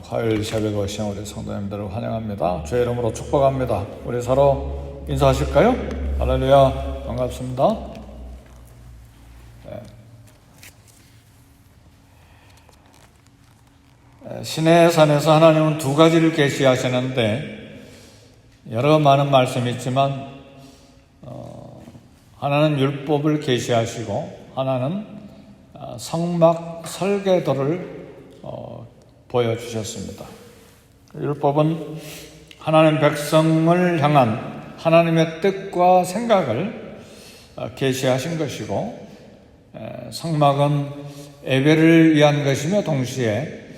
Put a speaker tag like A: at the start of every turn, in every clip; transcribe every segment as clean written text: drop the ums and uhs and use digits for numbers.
A: 화요일 새벽 오신 우리 성도님들을 환영합니다. 주의 이름으로 축복합니다. 우리 서로 인사하실까요? 할렐루야, 반갑습니다. 신의 산에서 하나님은 두 가지를 계시하시는데 여러 많은 말씀이 있지만 하나는 율법을 계시하시고 하나는 성막 설계도를 보여주셨습니다. 율법은 하나님 백성을 향한 하나님의 뜻과 생각을 계시하신 것이고, 성막은 예배를 위한 것이며 동시에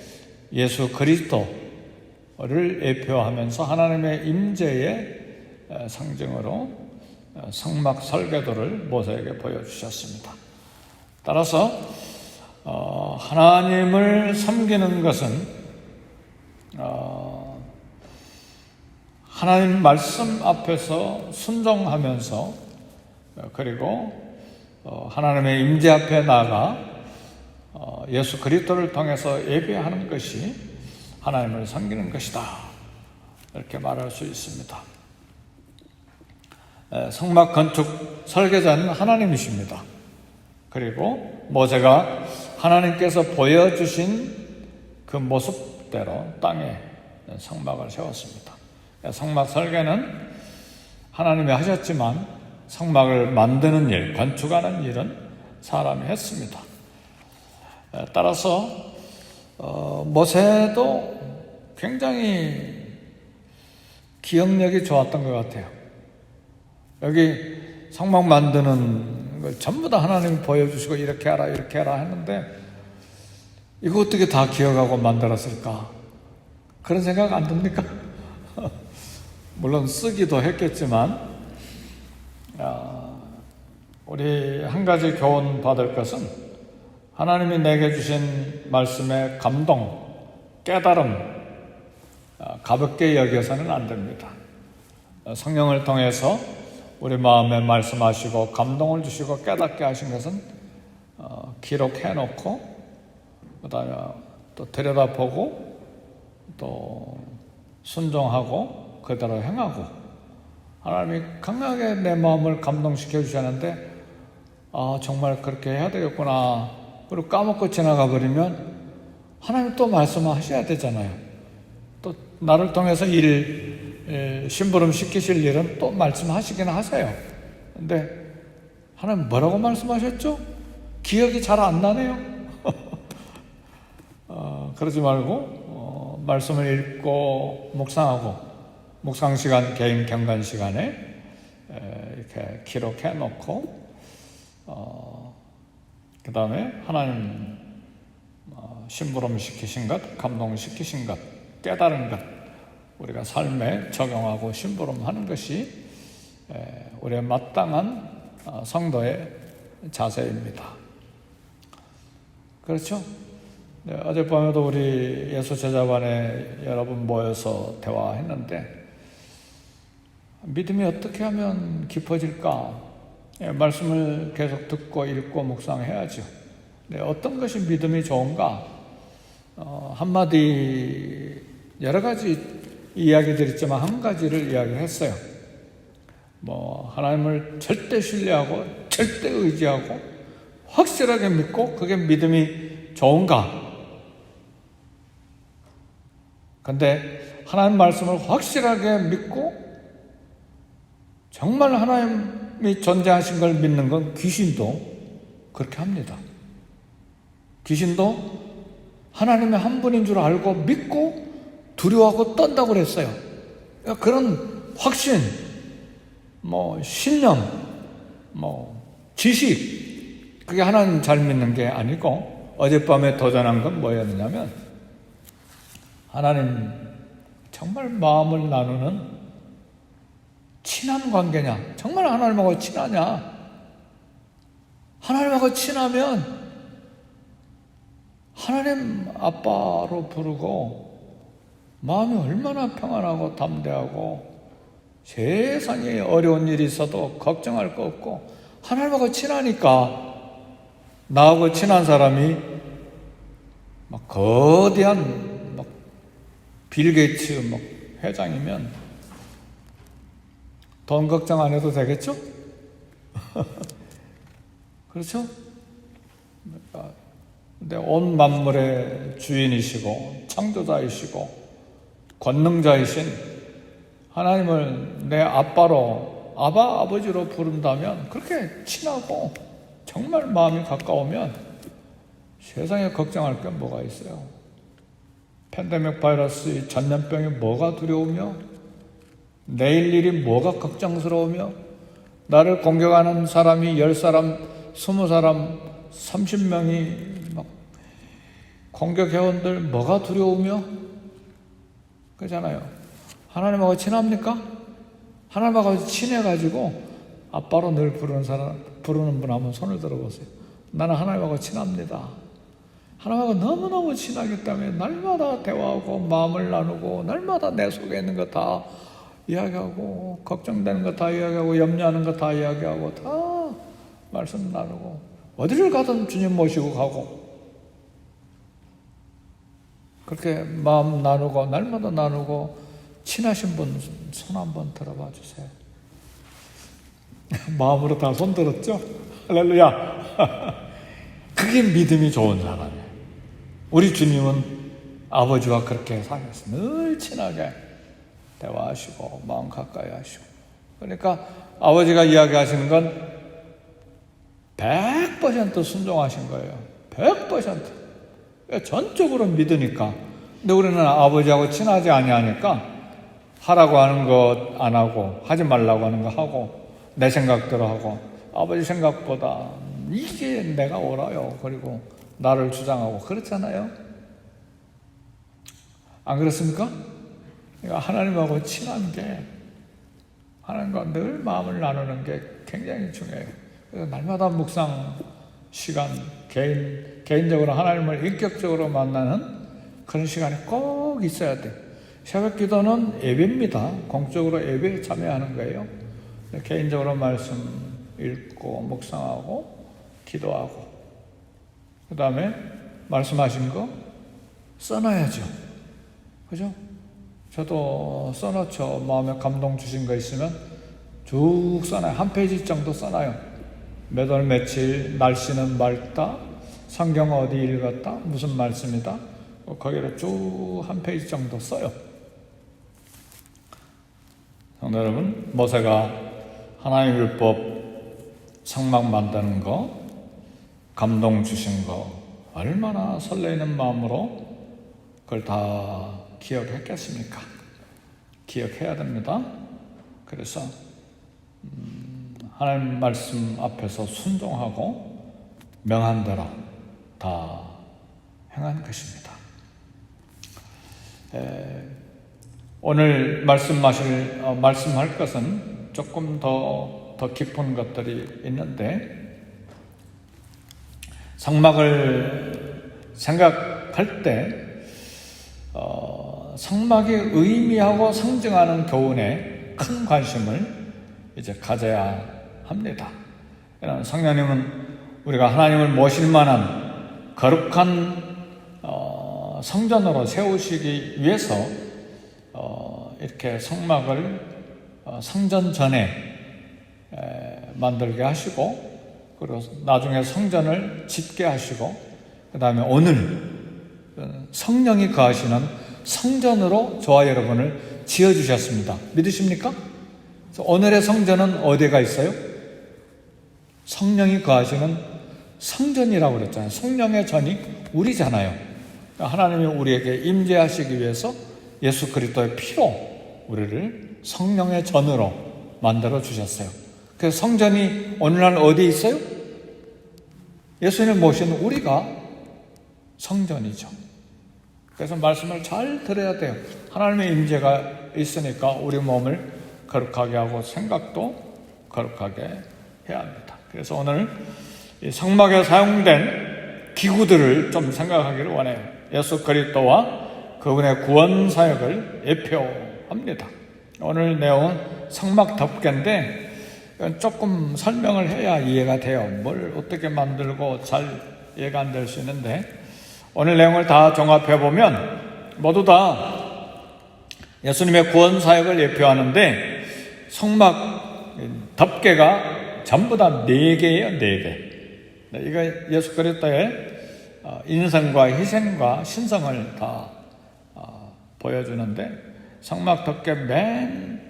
A: 예수 그리스도를 예표하면서 하나님의 임재의 상징으로 성막 설계도를 모세에게 보여주셨습니다. 따라서 하나님을 섬기는 것은 하나님 말씀 앞에서 순종하면서 그리고 하나님의 임재 앞에 나아가 예수 그리스도를 통해서 예배하는 것이 하나님을 섬기는 것이다, 이렇게 말할 수 있습니다. 성막 건축 설계자는 하나님이십니다. 그리고 모세가 하나님께서 보여주신 그 모습대로 땅에 성막을 세웠습니다. 성막 설계는 하나님이 하셨지만 성막을 만드는 일, 건축하는 일은 사람이 했습니다. 따라서 모세도 굉장히 기억력이 좋았던 것 같아요. 여기 성막 만드는 걸 전부 다 하나님이 보여주시고 이렇게 하라 이렇게 하라 했는데 이거 어떻게 다 기억하고 만들었을까? 그런 생각 안 듭니까? 물론 쓰기도 했겠지만 우리 한 가지 교훈 받을 것은 하나님이 내게 주신 말씀의 감동, 깨달음 가볍게 여겨서는 안 됩니다. 성령을 통해서 우리 마음에 말씀하시고 감동을 주시고 깨닫게 하신 것은 기록해놓고 그 다음에 또 들여다보고 또 순종하고 그대로 행하고, 하나님이 강하게 내 마음을 감동시켜 주셨는데 정말 그렇게 해야 되겠구나, 그리고 까먹고 지나가 버리면 하나님 또 말씀하셔야 되잖아요. 또 나를 통해서 심부름 시키실 일은 또 말씀하시긴 하세요. 근데 하나님 뭐라고 말씀하셨죠? 기억이 잘 안 나네요. 그러지 말고 말씀을 읽고 묵상하고, 묵상 시간, 개인 경건 시간에 이렇게 기록해 놓고 그 다음에 하나님 심부름 시키신 것, 감동 시키신 것, 깨달은 것 우리가 삶에 적용하고 심부름하는 것이 우리의 마땅한 성도의 자세입니다. 그렇죠? 네, 어젯밤에도 우리 예수 제자반에 여러분 모여서 대화했는데 믿음이 어떻게 하면 깊어질까? 말씀을 계속 듣고 읽고 묵상해야죠. 네, 어떤 것이 믿음이 좋은가? 한마디, 여러 가지 이야기들 있지만 한 가지를 이야기했어요. 하나님을 절대 신뢰하고 절대 의지하고 확실하게 믿고, 그게 믿음이 좋은가? 근데 하나님 말씀을 확실하게 믿고 정말 하나님이 존재하신 걸 믿는 건 귀신도 그렇게 합니다. 귀신도 하나님의 한 분인 줄 알고 믿고 두려워하고 떤다고 그랬어요. 그런 확신, 신념, 지식, 그게 하나님 잘 믿는 게 아니고, 어젯밤에 도전한 건 뭐였냐면 하나님 정말 마음을 나누는 친한 관계냐? 정말 하나님하고 친하냐? 하나님하고 친하면 하나님 아빠로 부르고 마음이 얼마나 평안하고 담대하고 세상에 어려운 일이 있어도 걱정할 거 없고, 하나님하고 친하니까 나하고 친한 사람이 막 거대한 빌 게이츠 뭐 회장이면 돈 걱정 안 해도 되겠죠? 그렇죠? 근데 온 만물의 주인이시고 창조자이시고 권능자이신 하나님을 내 아빠로 아버지로 부른다면, 그렇게 친하고 정말 마음이 가까우면 세상에 걱정할 게 뭐가 있어요? 팬데믹 바이러스, 이 전염병이 뭐가 두려우며, 내일 일이 뭐가 걱정스러우며, 나를 공격하는 사람이 10사람, 20사람, 30명이 막 공격해온들 뭐가 두려우며, 그렇잖아요. 하나님하고 친합니까? 하나님하고 친해가지고 아빠로 늘 부르는 분 한번 손을 들어보세요. 나는 하나님하고 친합니다. 하나님하고 너무너무 친하기 때문에 날마다 대화하고 마음을 나누고, 날마다 내 속에 있는 거 다 이야기하고, 걱정되는 거 다 이야기하고, 염려하는 거 다 이야기하고, 다 말씀 나누고, 어디를 가든 주님 모시고 가고, 그렇게 마음 나누고 날마다 나누고 친하신 분 손 한번 들어봐 주세요. 마음으로 다 손 들었죠? 할렐루야. 그게 믿음이 좋은 사람이에요. 우리 주님은 아버지와 그렇게 사셨어요. 늘 친하게 대화하시고 마음 가까이 하시고. 그러니까 아버지가 이야기하시는 건 100% 순종하신 거예요. 100%. 전적으로 믿으니까. 근데 우리는 아버지하고 친하지 아니하니까 하라고 하는 것 안 하고, 하지 말라고 하는 거 하고, 내 생각대로 하고, 아버지 생각보다 이게 내가 옳아요. 그리고 나를 주장하고 그렇잖아요. 안 그렇습니까? 그러니까 하나님하고 친한 게, 하나님과 늘 마음을 나누는 게 굉장히 중요해요. 그래서 날마다 묵상 시간, 개인적으로 하나님을 인격적으로 만나는 그런 시간이 꼭 있어야 돼요. 새벽 기도는 예배입니다. 공적으로 예배에 참여하는 거예요. 개인적으로 말씀 읽고 묵상하고 기도하고, 그 다음에 말씀하신 거 써놔야죠. 그죠? 저도 써놓죠. 마음에 감동 주신 거 있으면 쭉 써놔요. 한 페이지 정도 써놔요. 몇 월 며칠, 날씨는 맑다, 성경 어디 읽었다, 무슨 말씀이다, 거기를 쭉 한 페이지 정도 써요. 성도 여러분, 모세가 하나님 율법 성막 만드는 거, 감동 주신 거 얼마나 설레이는 마음으로 그걸 다 기억했겠습니까? 기억해야 됩니다. 그래서 하나님 말씀 앞에서 순종하고 명한 대로 다 행한 것입니다. 오늘 말씀할 것은 조금 더 깊은 것들이 있는데, 성막을 생각할 때 성막의 의미하고 상징하는 교훈에 큰 관심을 이제 가져야 합니다. 성령님은 우리가 하나님을 모실 만한 거룩한 성전으로 세우시기 위해서 이렇게 성막을 성전 전에 만들게 하시고, 그리고 나중에 성전을 짓게 하시고, 그 다음에 오늘 성령이 거하시는 성전으로 저와 여러분을 지어주셨습니다. 믿으십니까? 오늘의 성전은 어디가 있어요? 성령이 거하시는 성전이라고 그랬잖아요. 성령의 전이 우리잖아요. 하나님이 우리에게 임재하시기 위해서 예수 그리스도의 피로 우리를 성령의 전으로 만들어 주셨어요. 그래서 성전이 오늘날 어디에 있어요? 예수님을 모신 우리가 성전이죠. 그래서 말씀을 잘 들어야 돼요. 하나님의 임재가 있으니까 우리 몸을 거룩하게 하고 생각도 거룩하게 해야 합니다. 그래서 오늘 이 성막에 사용된 기구들을 좀 생각하기를 원해요. 예수 그리스도와 그분의 구원 사역을 예표합니다. 오늘 내용은 성막 덮개인데 조금 설명을 해야 이해가 돼요. 뭘 어떻게 만들고 잘 이해가 안 될 수 있는데, 오늘 내용을 다 종합해 보면 모두 다 예수님의 구원 사역을 예표하는데 성막 덮개가 전부 다 4개예요. 4개. 이거 예수 그리스도의 인성과 희생과 신성을 다 보여주는데, 성막 덮개 맨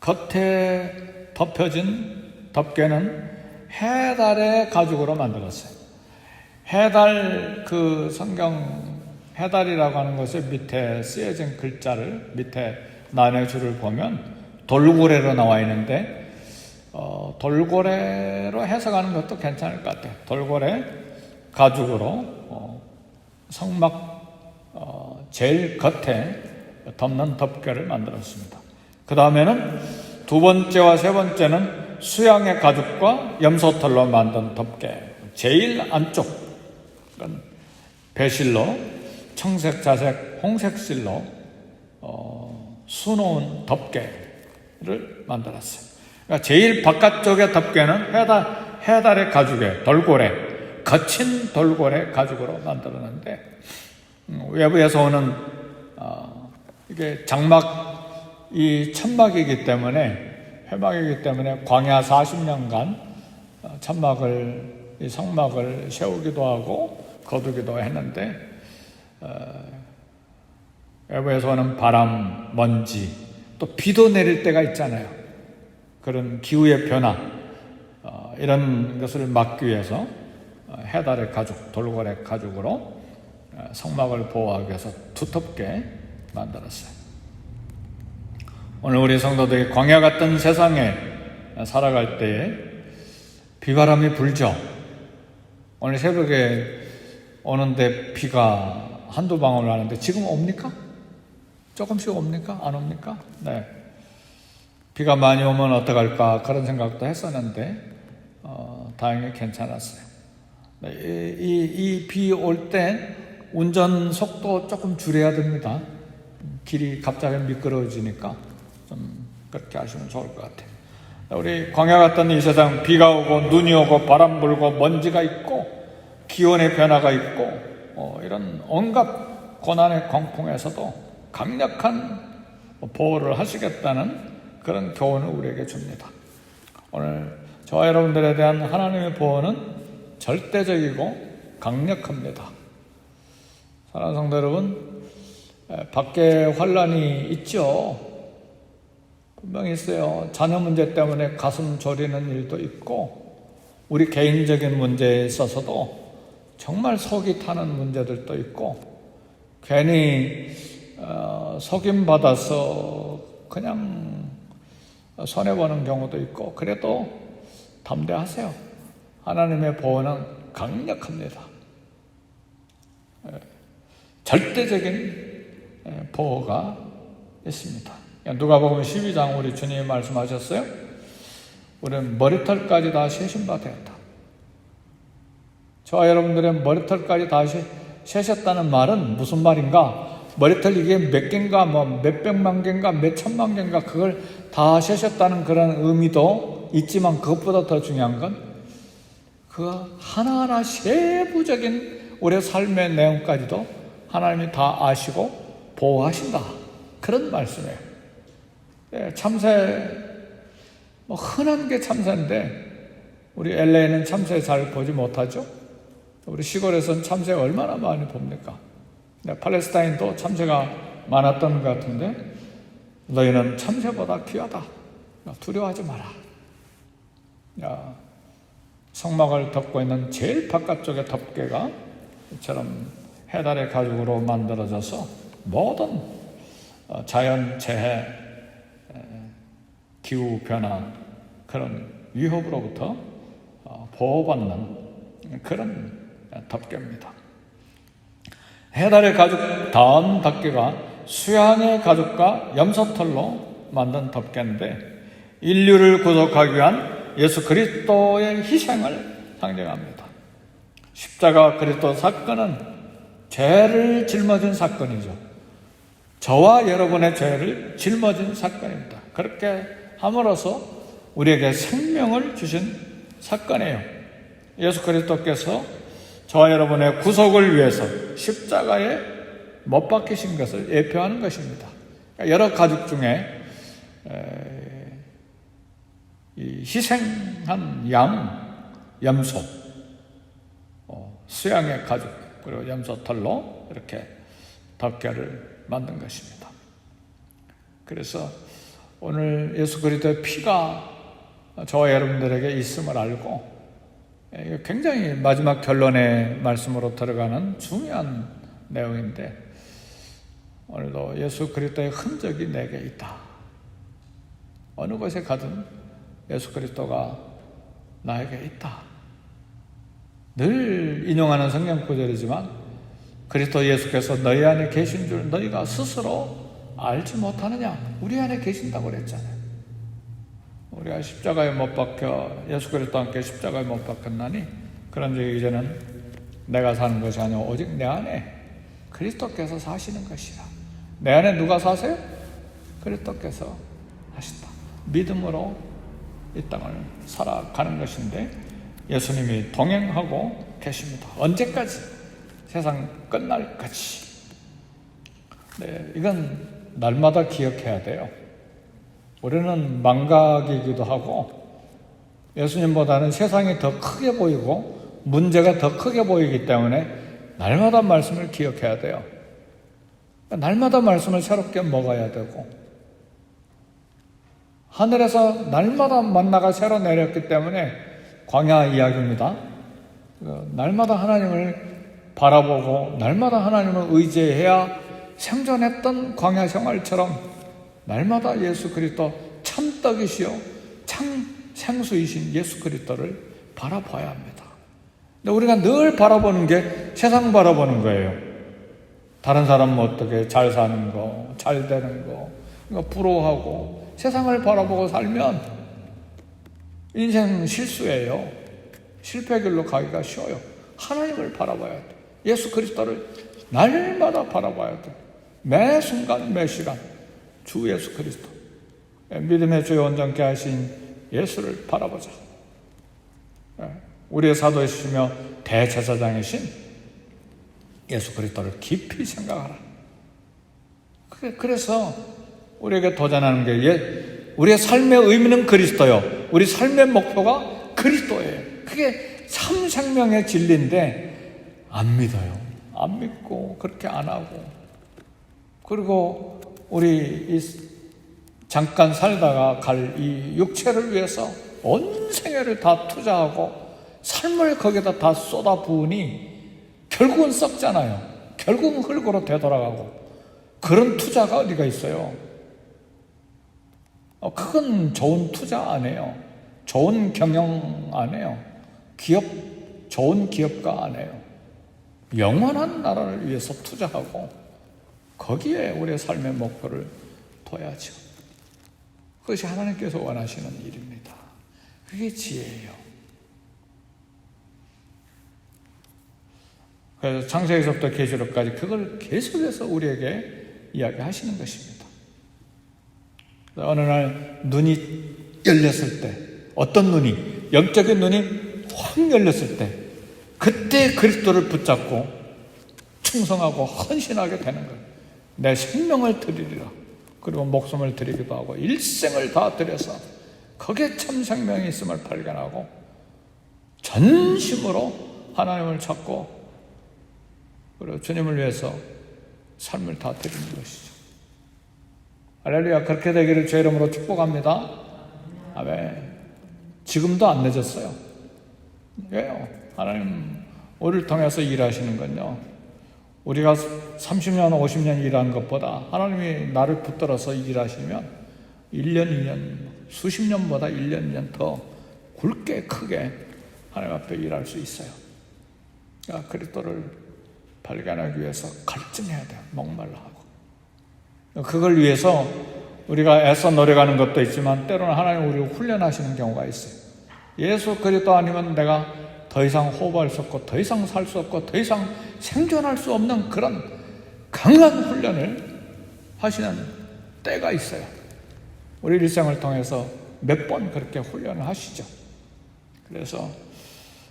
A: 겉에 덮여진 덮개는 해달의 가죽으로 만들었어요. 해달, 그 성경 해달이라고 하는 것의 밑에 쓰여진 글자를, 밑에 나눠줄을 보면 돌고래로 나와 있는데, 돌고래로 해석하는 것도 괜찮을 것 같아요. 돌고래 가죽으로 성막 제일 겉에 덮는 덮개를 만들었습니다. 그 다음에는 두 번째와 세 번째는 수양의 가죽과 염소털로 만든 덮개, 제일 안쪽 배실로 청색, 자색, 홍색 실로 수놓은 덮개를 만들었어요. 그러니까 제일 바깥쪽의 덮개는 해달의 가죽에 돌고래, 거친 돌고래 가죽으로 만들었는데, 외부에서 오는 이게 장막, 이 천막이기 때문에, 회막이기 때문에 광야 40년간 천막을, 이 성막을 세우기도 하고 거두기도 했는데, 외부에서 오는 바람, 먼지, 또 비도 내릴 때가 있잖아요. 그런 기후의 변화, 이런 것을 막기 위해서 해달의 가죽, 돌고래 가죽으로 성막을 보호하기 위해서 두텁게 만들었어요. 오늘 우리 성도들이 광야 같은 세상에 살아갈 때에 비바람이 불죠. 오늘 새벽에 오는데 비가 한두 방울 나는데 지금 옵니까? 조금씩 옵니까? 안 옵니까? 네. 비가 많이 오면 어떡할까 그런 생각도 했었는데 다행히 괜찮았어요. 이 비 올 때 운전 속도 조금 줄여야 됩니다. 길이 갑자기 미끄러워지니까 좀 그렇게 하시면 좋을 것 같아요. 우리 광야 같던 이 세상, 비가 오고 눈이 오고 바람 불고 먼지가 있고 기온의 변화가 있고 이런 온갖 고난의 광풍에서도 강력한 보호를 하시겠다는 그런 교훈을 우리에게 줍니다. 오늘 저와 여러분들에 대한 하나님의 보호는 절대적이고 강력합니다. 사랑하는 성도 여러분, 밖에 환란이 있죠. 분명히 있어요. 자녀 문제 때문에 가슴 졸이는 일도 있고, 우리 개인적인 문제에 있어서도 정말 속이 타는 문제들도 있고, 괜히 속임받아서 그냥 손해보는 경우도 있고, 그래도 담대하세요. 하나님의 보호는 강력합니다. 절대적인 보호가 있습니다. 누가복음 12장 우리 주님이 말씀하셨어요. 우리는 머리털까지 다 세신 바 되었다. 저와 여러분들의 머리털까지 다 세셨다는 말은 무슨 말인가? 머리털 이게 몇 개인가, 몇백만 개인가, 몇천만 개인가, 그걸 다 세셨다는 그런 의미도 있지만, 그것보다 더 중요한 건 그 하나하나 세부적인 우리의 삶의 내용까지도 하나님이 다 아시고 보호하신다, 그런 말씀이에요. 참새, 흔한 게 참새인데 우리 LA는 참새 잘 보지 못하죠. 우리 시골에서는 참새 얼마나 많이 봅니까? 팔레스타인도 참새가 많았던 것 같은데, 너희는 참새보다 귀하다, 두려워하지 마라. 성막을 덮고 있는 제일 바깥쪽의 덮개가 이처럼 해달의 가죽으로 만들어져서 모든 자연재해, 기후변화, 그런 위협으로부터 보호받는 그런 덮개입니다. 해달의 가죽 다음 덮개가 수양의 가죽과 염소털로 만든 덮개인데, 인류를 구속하기 위한 예수 그리스도의 희생을 상징합니다. 십자가 그리스도 사건은 죄를 짊어진 사건이죠. 저와 여러분의 죄를 짊어진 사건입니다. 그렇게 함으로써 우리에게 생명을 주신 사건이에요. 예수 그리스도께서 저와 여러분의 구속을 위해서 십자가에 못 박히신 것을 예표하는 것입니다. 여러 가죽 중에 이 희생한 양, 염소, 수양의 가죽, 그리고 염소 털로 이렇게 덮개를 만든 것입니다. 그래서 오늘 예수 그리스도의 피가 저와 여러분들에게 있음을 알고, 굉장히 마지막 결론의 말씀으로 들어가는 중요한 내용인데, 오늘도 예수 그리스도의 흔적이 내게 있다. 어느 곳에 가든 예수 그리스도가 나에게 있다. 늘 인용하는 성경 구절이지만 그리스도 예수께서 너희 안에 계신 줄 너희가 스스로 알지 못하느냐? 우리 안에 계신다고 그랬잖아요. 우리가 십자가에 못 박혀 예수 그리스도와 함께 십자가에 못 박혔나니 그런즉 이제는 내가 사는 것이 아니라 오직 내 안에 그리스도께서 사시는 것이라. 내 안에 누가 사세요? 그리스도께서 하신다. 믿음으로 이 땅을 살아가는 것인데 예수님이 동행하고 계십니다. 언제까지? 세상 끝날까지. 네, 이건 날마다 기억해야 돼요. 우리는 망각이기도 하고 예수님보다는 세상이 더 크게 보이고 문제가 더 크게 보이기 때문에 날마다 말씀을 기억해야 돼요. 날마다 말씀을 새롭게 먹어야 되고, 하늘에서 날마다 만나가 새로 내렸기 때문에 광야 이야기입니다. 날마다 하나님을 바라보고 날마다 하나님을 의지해야 생존했던 광야 생활처럼 날마다 예수 그리스도 참떡이시요 참 생수이신 예수 그리스도를 바라봐야 합니다. 근데 우리가 늘 바라보는 게 세상 바라보는 거예요. 다른 사람은 어떻게 잘 사는 거, 잘 되는 거, 부러워하고 세상을 바라보고 살면 인생 실수예요. 실패 길로 가기가 쉬워요. 하나님을 바라봐야 돼. 예수 그리스도를 날마다 바라봐야 돼. 매 순간 매 시간 주 예수 그리스도, 믿음의 주요 온전케 하신 예수를 바라보자. 우리의 사도이시며 대제사장이신 예수 그리스도를 깊이 생각하라. 그래서 우리에게 도전하는 게 우리의 삶의 의미는 그리스도요. 우리 삶의 목표가 그리스도예요. 그게 참 생명의 진리인데 안 믿어요. 안 믿고 그렇게 안 하고, 그리고 우리 잠깐 살다가 갈 이 육체를 위해서 온 생애를 다 투자하고 삶을 거기다 다 쏟아부으니 결국은 썩잖아요. 결국은 흙으로 되돌아가고. 그런 투자가 어디가 있어요? 그건 좋은 투자 안 해요. 좋은 경영 안 해요. 좋은 기업가 안 해요. 영원한 나라를 위해서 투자하고 거기에 우리의 삶의 목표를 둬야죠. 그것이 하나님께서 원하시는 일입니다. 그게 지혜예요. 그래서 창세기서부터 계시록까지 그걸 계속해서 우리에게 이야기하시는 것입니다. 어느 날 눈이 열렸을 때, 어떤 눈이, 영적인 눈이 확 열렸을 때, 그때 그리스도를 붙잡고 충성하고 헌신하게 되는 거예요. 내 생명을 드리리라. 그리고 목숨을 드리기도 하고 일생을 다 드려서 거기에 참 생명이 있음을 발견하고 전심으로 하나님을 찾고 그리고 주님을 위해서 삶을 다 드리는 것이죠. 할렐루야. 그렇게 되기를 주의 이름으로 축복합니다. 아멘. 지금도 안 늦었어요. 왜요? 하나님 우리를 통해서 일하시는 건요, 우리가 30년 50년 일하는 것보다 하나님이 나를 붙들어서 일하시면 1년 2년 수십 년보다 1년 2년 더 굵게 크게 하나님 앞에 일할 수 있어요. 그러니까 그리스도를 발견하기 위해서 갈증해야 돼요. 목말라 하고. 그걸 위해서 우리가 애써 노력하는 것도 있지만 때로는 하나님 우리를 훈련하시는 경우가 있어요. 예수 그리스도 아니면 내가 더 이상 호흡할 수 없고 더 이상 살 수 없고 더 이상 생존할 수 없는 그런 강한 훈련을 하시는 때가 있어요. 우리 일생을 통해서 몇 번 그렇게 훈련을 하시죠. 그래서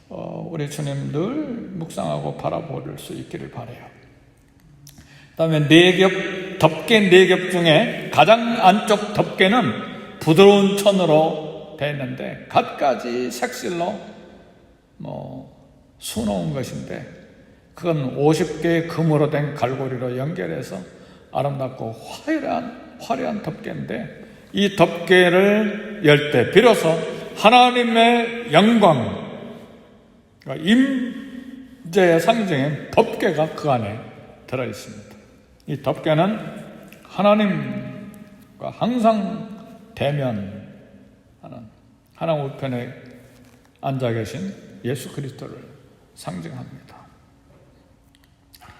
A: 우리 주님 늘 묵상하고 바라볼 수 있기를 바라요. 그 다음에 내격 덮개 4겹 중에 가장 안쪽 덮개는 부드러운 천으로 되어 있는데 갖가지 색실로 수놓은 것인데, 그건 50개의 금으로 된 갈고리로 연결해서 아름답고 화려한 덮개인데, 이 덮개를 열 때 비로소 하나님의 영광, 임재의 상징인 덮개가 그 안에 들어있습니다. 이 덮개는 하나님과 항상 대면하는, 하나님 우편에 앉아 계신 예수 그리스도를 상징합니다.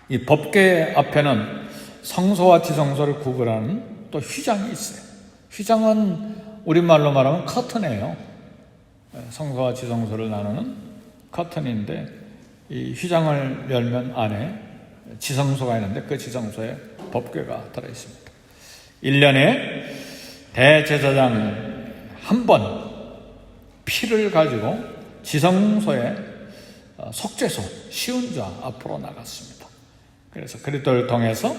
A: 이 덮개 앞에는 성소와 지성소를 구분하는 또 휘장이 있어요. 휘장은 우리말로 말하면 커튼이에요. 성소와 지성소를 나누는 커튼인데, 이 휘장을 열면 안에 지성소가 있는데 그 지성소에 덮개가 들어있습니다. 1년에 대제사장 한 번 피를 가지고 지성소에 속죄소 시운자 앞으로 나갔습니다. 그래서 그리스도를 통해서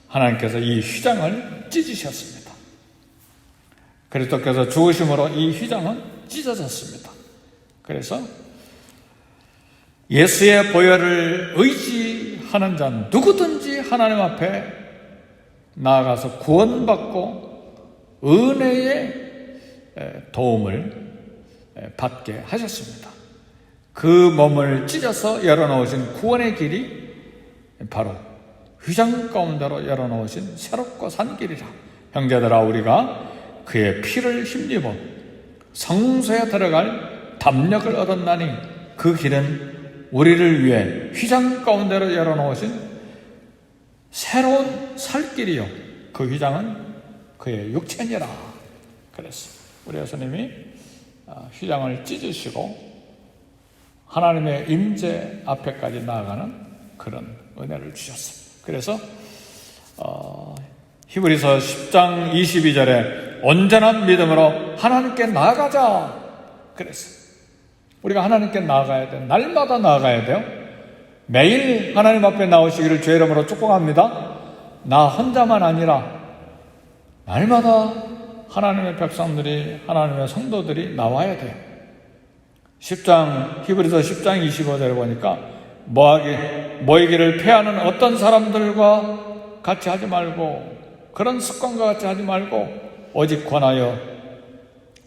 A: 하나님께서 이 휘장을 찢으셨습니다. 그리스도께서 죽으심으로 이 휘장은 찢어졌습니다. 그래서 예수의 보혈을 의지하는 자는 누구든지 하나님 앞에 나아가서 구원받고 은혜의 도움을 받게 하셨습니다. 그 몸을 찢어서 열어놓으신 구원의 길이 바로 휘장 가운데로 열어놓으신 새롭고 산 길이라. 형제들아, 우리가 그의 피를 힘입어 성소에 들어갈 담력을 얻었나니 그 길은 우리를 위해 휘장 가운데로 열어놓으신 새로운 살 길이요, 그 휘장은 그의 육체니라. 그랬어. 우리 예수님이 휘장을 찢으시고 하나님의 임재 앞에까지 나아가는 그런 은혜를 주셨습니다. 그래서 히브리서 10장 22절에 온전한 믿음으로 하나님께 나아가자 그랬어요. 우리가 하나님께 나아가야 돼요. 날마다 나아가야 돼요. 매일 하나님 앞에 나오시기를 주의 이름으로 축복합니다. 나 혼자만 아니라 날마다 하나님의 백성들이, 하나님의 성도들이 나와야 돼요. 히브리서 10장 25절에 보니까 모이기를 패하는 어떤 사람들과 같이 하지 말고, 그런 습관과 같이 하지 말고 오직 권하여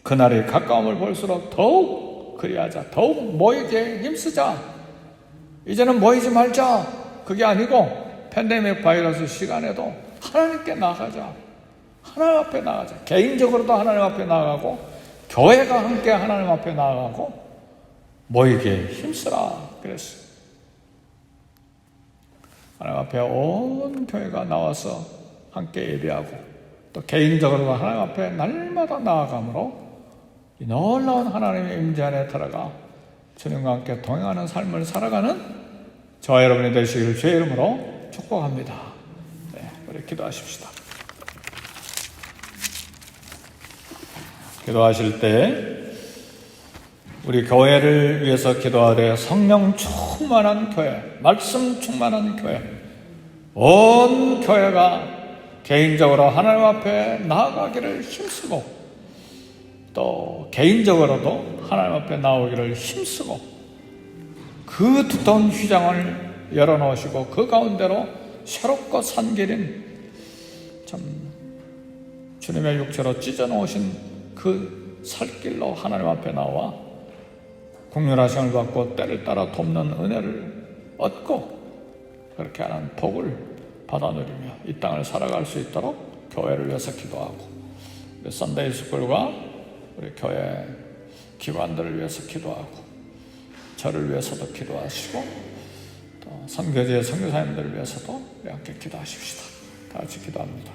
A: 그날의 가까움을 볼수록 더욱 그리하자. 더욱 모이게 힘쓰자. 이제는 모이지 말자. 그게 아니고 팬데믹 바이러스 시간에도 하나님께 나가자. 하나님 앞에 나가자. 개인적으로도 하나님 앞에 나가고 교회가 함께 하나님 앞에 나가고 모이게 힘쓰라 그랬어요. 하나님 앞에 온 교회가 나와서 함께 예배하고 또 개인적으로도 하나님 앞에 날마다 나아감으로 이 놀라운 하나님의 임재 안에 들어가 주님과 함께 동행하는 삶을 살아가는 저와 여러분이 되시기를 주의 이름으로 축복합니다. 네, 우리 기도하십시다. 기도하실 때 우리 교회를 위해서 기도하되 성령 충만한 교회, 말씀 충만한 교회, 온 교회가 개인적으로 하나님 앞에 나아가기를 힘쓰고 또 개인적으로도 하나님 앞에 나오기를 힘쓰고 그 두터운 휘장을 열어놓으시고 그 가운데로 새롭고 산 길인 참 주님의 육체로 찢어놓으신 그 살길로 하나님 앞에 나와 국률하심을 받고 때를 따라 돕는 은혜를 얻고 그렇게 하는 복을 받아 누리며 이 땅을 살아갈 수 있도록 교회를 위해서 기도하고 우리 선데이 스쿨과 우리 교회 기관들을 위해서 기도하고 저를 위해서도 기도하시고 또 선교지의 선교사님들을 위해서도 우리 함께 기도하십시다. 다 같이 기도합니다.